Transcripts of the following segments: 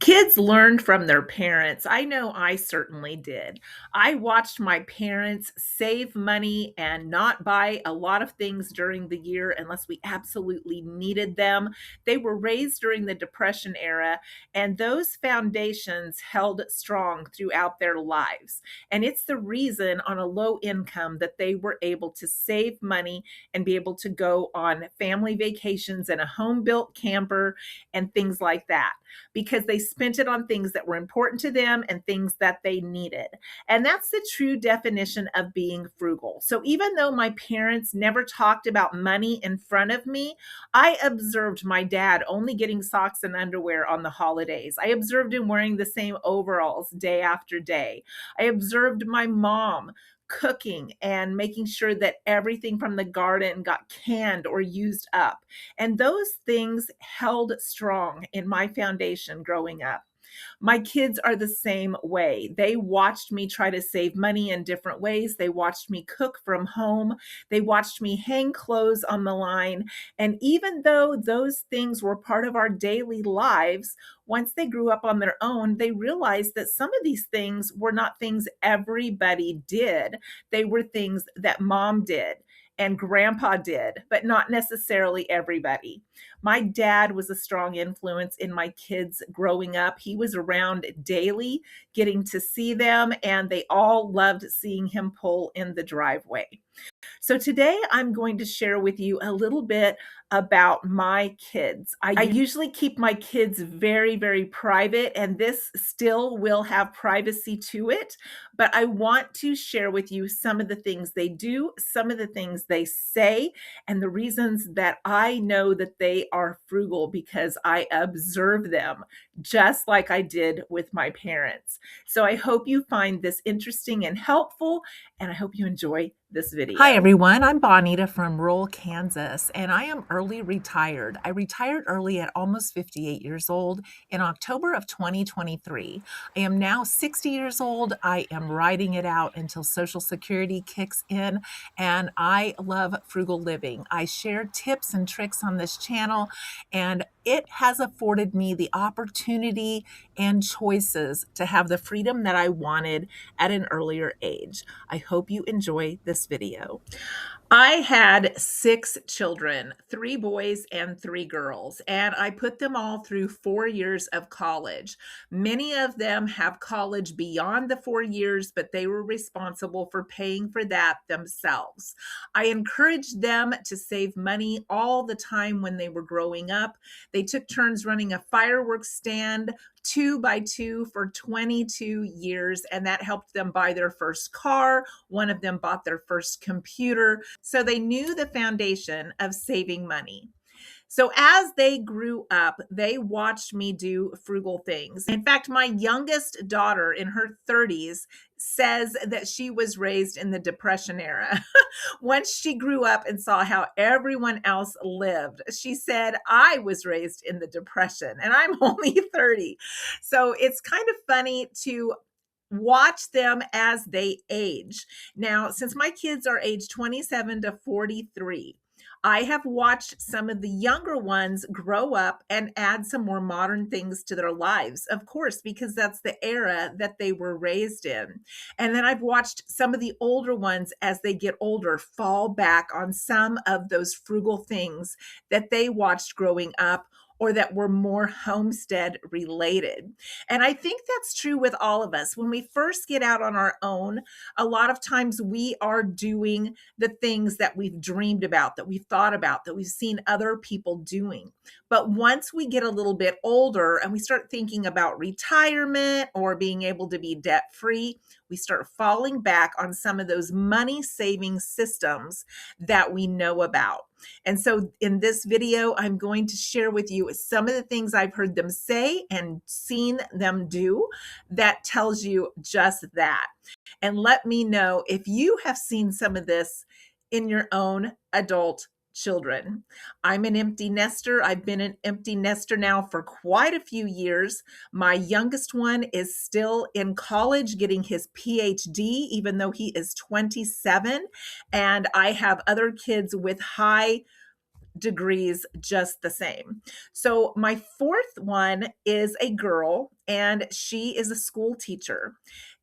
Kids learn from their parents. I know I certainly did. I watched my parents save money and not buy a lot of things during the year unless we absolutely needed them. They were raised during the Depression era, and those foundations held strong throughout their lives. And it's the reason on a low income that they were able to save money and be able to go on family vacations in a home built camper and things like that, because they spent it on things that were important to them and things that they needed. And that's the true definition of being frugal. So even though my parents never talked about money in front of me, I observed my dad only getting socks and underwear on the holidays. I observed him wearing the same overalls day after day. I observed my mom cooking and making sure that everything from the garden got canned or used up. And those things held strong in my foundation growing up. My kids are the same way. They watched me try to save money in different ways. They watched me cook from home. They watched me hang clothes on the line. And even though those things were part of our daily lives, once they grew up on their own, they realized that some of these things were not things everybody did. They were things that mom did and grandpa did, but not necessarily everybody. My dad was a strong influence in my kids growing up. He was around daily, getting to see them, and they all loved seeing him pull in the driveway. So today I'm going to share with you a little bit about my kids. I usually keep my kids very, very private, and this still will have privacy to it, but I want to share with you some of the things they do, some of the things they say, and the reasons that I know that they are frugal because I observe them just like I did with my parents. So I hope you find this interesting and helpful, and I hope you enjoy this video. Hi everyone, I'm Bonita from rural Kansas, and I am early retired. I retired early at almost 58 years old in October of 2023. I am now 60 years old. I am riding it out until Social Security kicks in, and I love frugal living. I share tips and tricks on this channel, and it has afforded me the opportunity and choices to have the freedom that I wanted at an earlier age. I hope you enjoy this video. I had 6 children, 3 boys and 3 girls, and I put them all through 4 years of college. Many of them have college beyond the 4 years, but they were responsible for paying for that themselves. I encouraged them to save money all the time when they were growing up. They took turns running a fireworks stand 2 by 2 for 22 years, and that helped them buy their first car. One of them bought their first computer. So they knew the foundation of saving money. So as they grew up, they watched me do frugal things. In fact, my youngest daughter in her 30s says that she was raised in the Depression era. Once she grew up and saw how everyone else lived, she said, I was raised in the Depression and I'm only 30. So it's kind of funny to watch them as they age. Now, since my kids are age 27 to 43, I have watched some of the younger ones grow up and add some more modern things to their lives, of course, because that's the era that they were raised in. And then I've watched some of the older ones as they get older fall back on some of those frugal things that they watched growing up or that were more homestead related. And I think that's true with all of us. When we first get out on our own, a lot of times we are doing the things that we've dreamed about, that we've thought about, that we've seen other people doing. But once we get a little bit older and we start thinking about retirement or being able to be debt-free, we start falling back on some of those money-saving systems that we know about. And so in this video, I'm going to share with you some of the things I've heard them say and seen them do that tells you just that. And let me know if you have seen some of this in your own adult children. I'm an empty nester. I've been an empty nester now for quite a few years. My youngest one is still in college getting his PhD, even though he is 27. And I have other kids with high degrees just the same. So my fourth one is a girl, and she is a school teacher.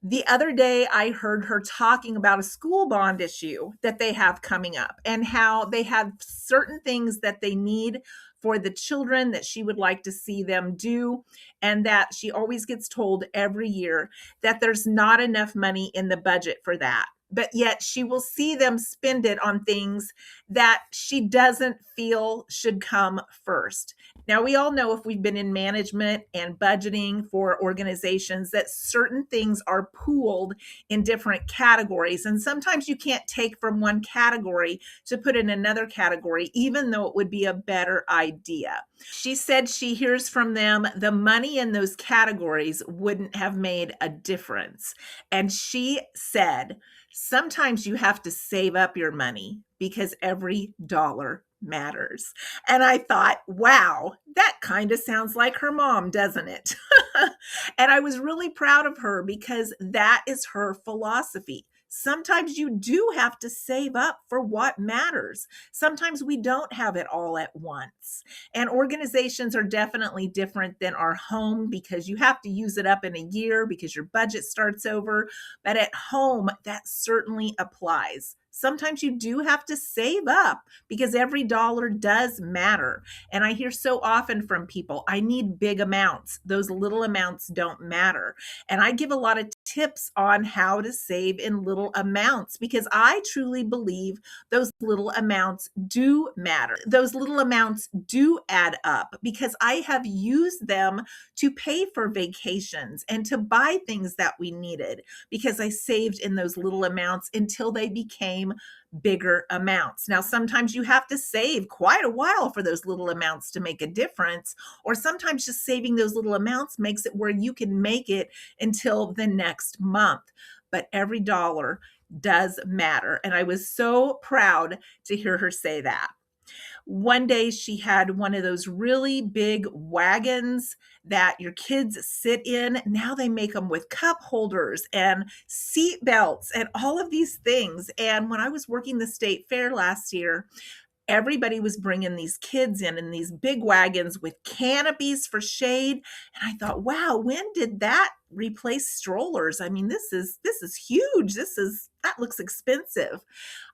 The other day, I heard her talking about a school bond issue that they have coming up and how they have certain things that they need for the children that she would like to see them do. And that she always gets told every year that there's not enough money in the budget for that. But yet she will see them spend it on things that she doesn't feel should come first. Now, we all know if we've been in management and budgeting for organizations that certain things are pooled in different categories. And sometimes you can't take from one category to put in another category, even though it would be a better idea. She said she hears from them the money in those categories wouldn't have made a difference. And she said, sometimes you have to save up your money because every dollar matters. And I thought, wow, that kind of sounds like her mom, doesn't it? And I was really proud of her because that is her philosophy. Sometimes you do have to save up for what matters. Sometimes we don't have it all at once. And organizations are definitely different than our home because you have to use it up in a year because your budget starts over. But at home, that certainly applies. Sometimes you do have to save up because every dollar does matter. And I hear so often from people, I need big amounts. Those little amounts don't matter. And I give a lot of tips on how to save in little amounts because I truly believe those little amounts do matter. Those little amounts do add up because I have used them to pay for vacations and to buy things that we needed because I saved in those little amounts until they became bigger amounts. Now, sometimes you have to save quite a while for those little amounts to make a difference, or sometimes just saving those little amounts makes it where you can make it until the next month. But every dollar does matter. And I was so proud to hear her say that. One day she had one of those really big wagons that your kids sit in. Now they make them with cup holders and seat belts and all of these things. And when I was working the state fair last year, everybody was bringing these kids in these big wagons with canopies for shade. And I thought, wow, when did that replace strollers? I mean, this is huge. That looks expensive.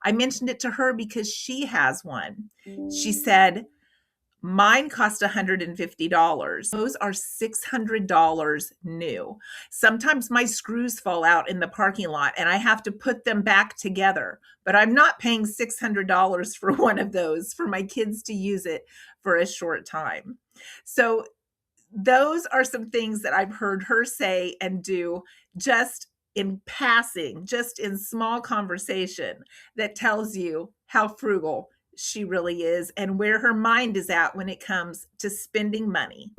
I mentioned it to her because she has one. She said, mine cost $150. Those are $600 new. Sometimes my screws fall out in the parking lot and I have to put them back together, but I'm not paying $600 for one of those for my kids to use it for a short time. So those are some things that I've heard her say and do just in passing, just in small conversation that tells you how frugal she really is and where her mind is at when it comes to spending money.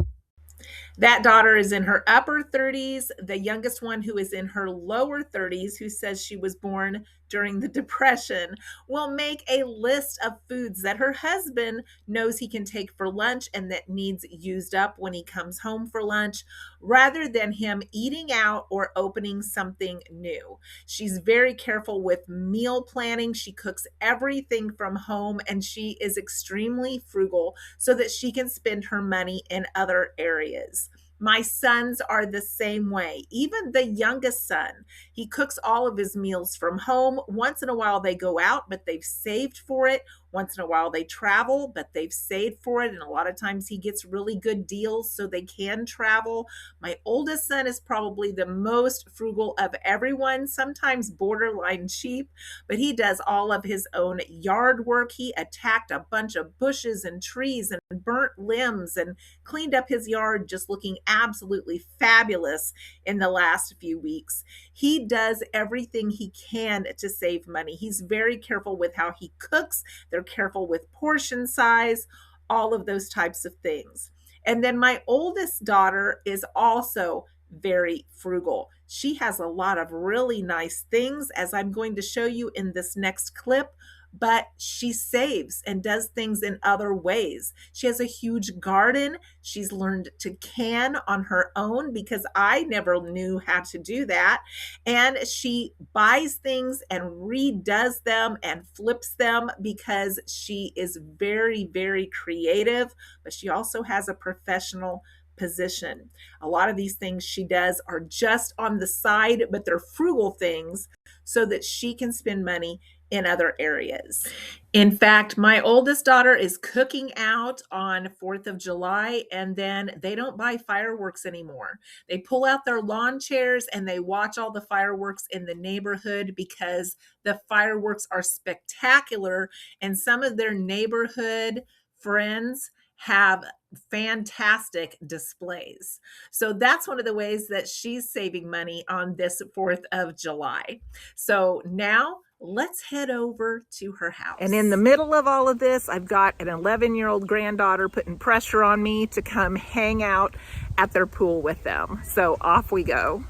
That daughter is in her upper 30s. The youngest one, who is in her lower 30s, who says she was born during the Depression, will make a list of foods that her husband knows he can take for lunch and that needs used up when he comes home for lunch, rather than him eating out or opening something new. She's very careful with meal planning. She cooks everything from home and she is extremely frugal so that she can spend her money in other areas. My sons are the same way. Even the youngest son, he cooks all of his meals from home. Once in a while they go out, but they've saved for it. Once in a while they travel, but they've saved for it. And a lot of times he gets really good deals so they can travel. My oldest son is probably the most frugal of everyone, sometimes borderline cheap, but he does all of his own yard work. He attacked a bunch of bushes and trees and burnt limbs and cleaned up his yard, just looking absolutely fabulous in the last few weeks. He does everything he can to save money. He's very careful with how he cooks. They're careful with portion size, all of those types of things. And then my oldest daughter is also very frugal. She has a lot of really nice things, as I'm going to show you in this next clip. but she saves and does things in other ways. She has a huge garden. She's learned to can on her own because I never knew how to do that. And she buys things and redoes them and flips them because she is very, very creative, but she also has a professional position. A lot of these things she does are just on the side, but they're frugal things so that she can spend money in other areas. In fact, my oldest daughter is cooking out on 4th of July, and then they don't buy fireworks anymore. They pull out their lawn chairs and they watch all the fireworks in the neighborhood because the fireworks are spectacular, and some of their neighborhood friends have fantastic displays. So that's one of the ways that she's saving money on this 4th of July. So now let's head over to her house. And in the middle of all of this, I've got an 11-year-old granddaughter putting pressure on me to come hang out at their pool with them. So off we go.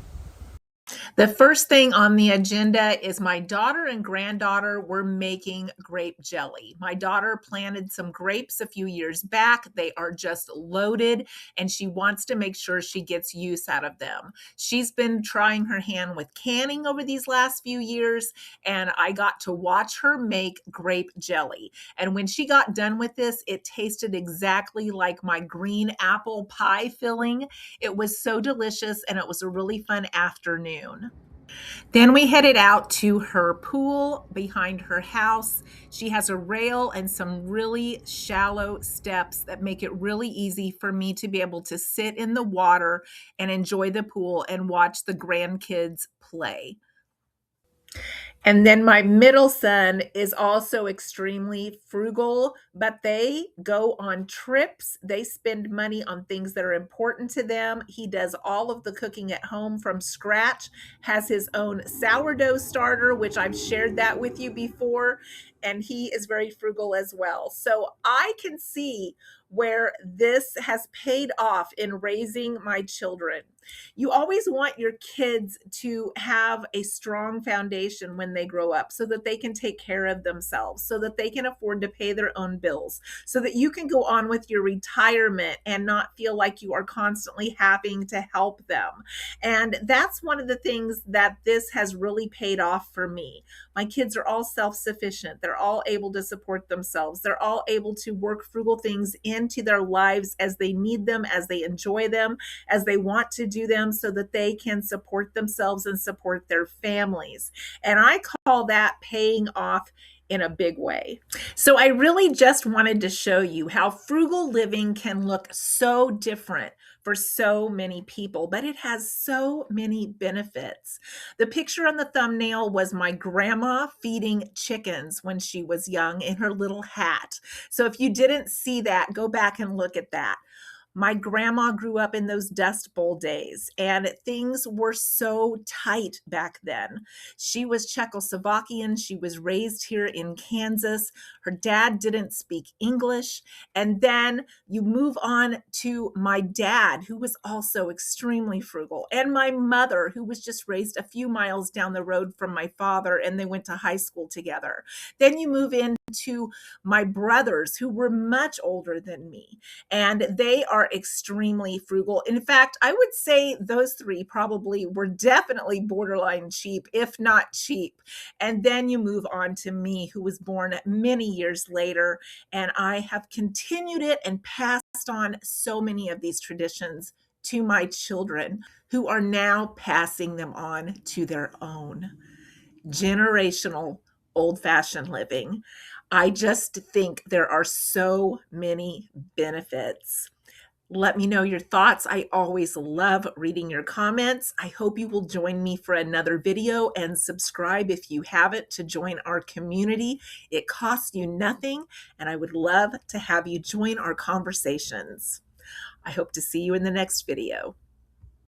The first thing on the agenda is my daughter and granddaughter were making grape jelly. My daughter planted some grapes a few years back. They are just loaded, and she wants to make sure she gets use out of them. She's been trying her hand with canning over these last few years, and I got to watch her make grape jelly. And when she got done with this, it tasted exactly like my green apple pie filling. It was so delicious, and it was a really fun afternoon. Then we headed out to her pool behind her house. She has a rail and some really shallow steps that make it really easy for me to be able to sit in the water and enjoy the pool and watch the grandkids play. And then my middle son is also extremely frugal, but they go on trips. They spend money on things that are important to them. He does all of the cooking at home from scratch, has his own sourdough starter, which I've shared that with you before, and he is very frugal as well. So I can see where this has paid off in raising my children. You always want your kids to have a strong foundation when they grow up so that they can take care of themselves, so that they can afford to pay their own bills, so that you can go on with your retirement and not feel like you are constantly having to help them. And that's one of the things that this has really paid off for me. My kids are all self-sufficient. They're all able to support themselves. They're all able to work frugal things into their lives as they need them, as they enjoy them, as they want to do them, so that they can support themselves and support their families. And I call that paying off in a big way. So I really just wanted to show you how frugal living can look so different for so many people, but it has so many benefits. The picture on the thumbnail was my grandma feeding chickens when she was young in her little hat. So if you didn't see that, go back and look at that. My grandma grew up in those Dust Bowl days, and things were so tight back then. She was Czechoslovakian. She was raised here in Kansas. Her dad didn't speak English. And then you move on to my dad, who was also extremely frugal, and my mother, who was just raised a few miles down the road from my father, and they went to high school together. Then you move into my brothers, who were much older than me, and they are extremely frugal. In fact, I would say those three probably were definitely borderline cheap, if not cheap. And then you move on to me, who was born many years later, and I have continued it and passed on so many of these traditions to my children, who are now passing them on to their own. Generational old-fashioned living. I just think there are so many benefits. Let me know your thoughts. I always love reading your comments. I hope you will join me for another video, and subscribe if you haven't to join our community. It costs you nothing, and I would love to have you join our conversations. I hope to see you in the next video.